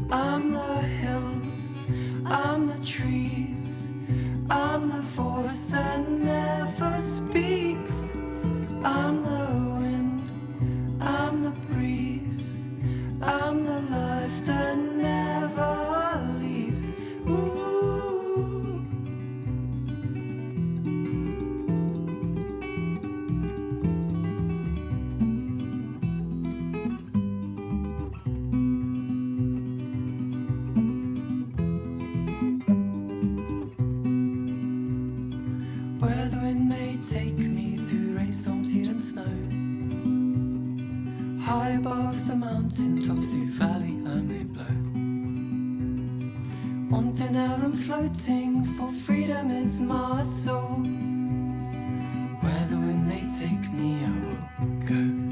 I'm the hills, I'm the trees, I'm the voice that never speaks. I'm the wind, I'm the breeze, I'm the life that never leaves. Ooh. Where the wind may take me through rainstorms, heat and snow. High above the mountain tops, through valley I may blow. Wanting out and floating, for freedom is my soul. Where the wind may take me, I will go.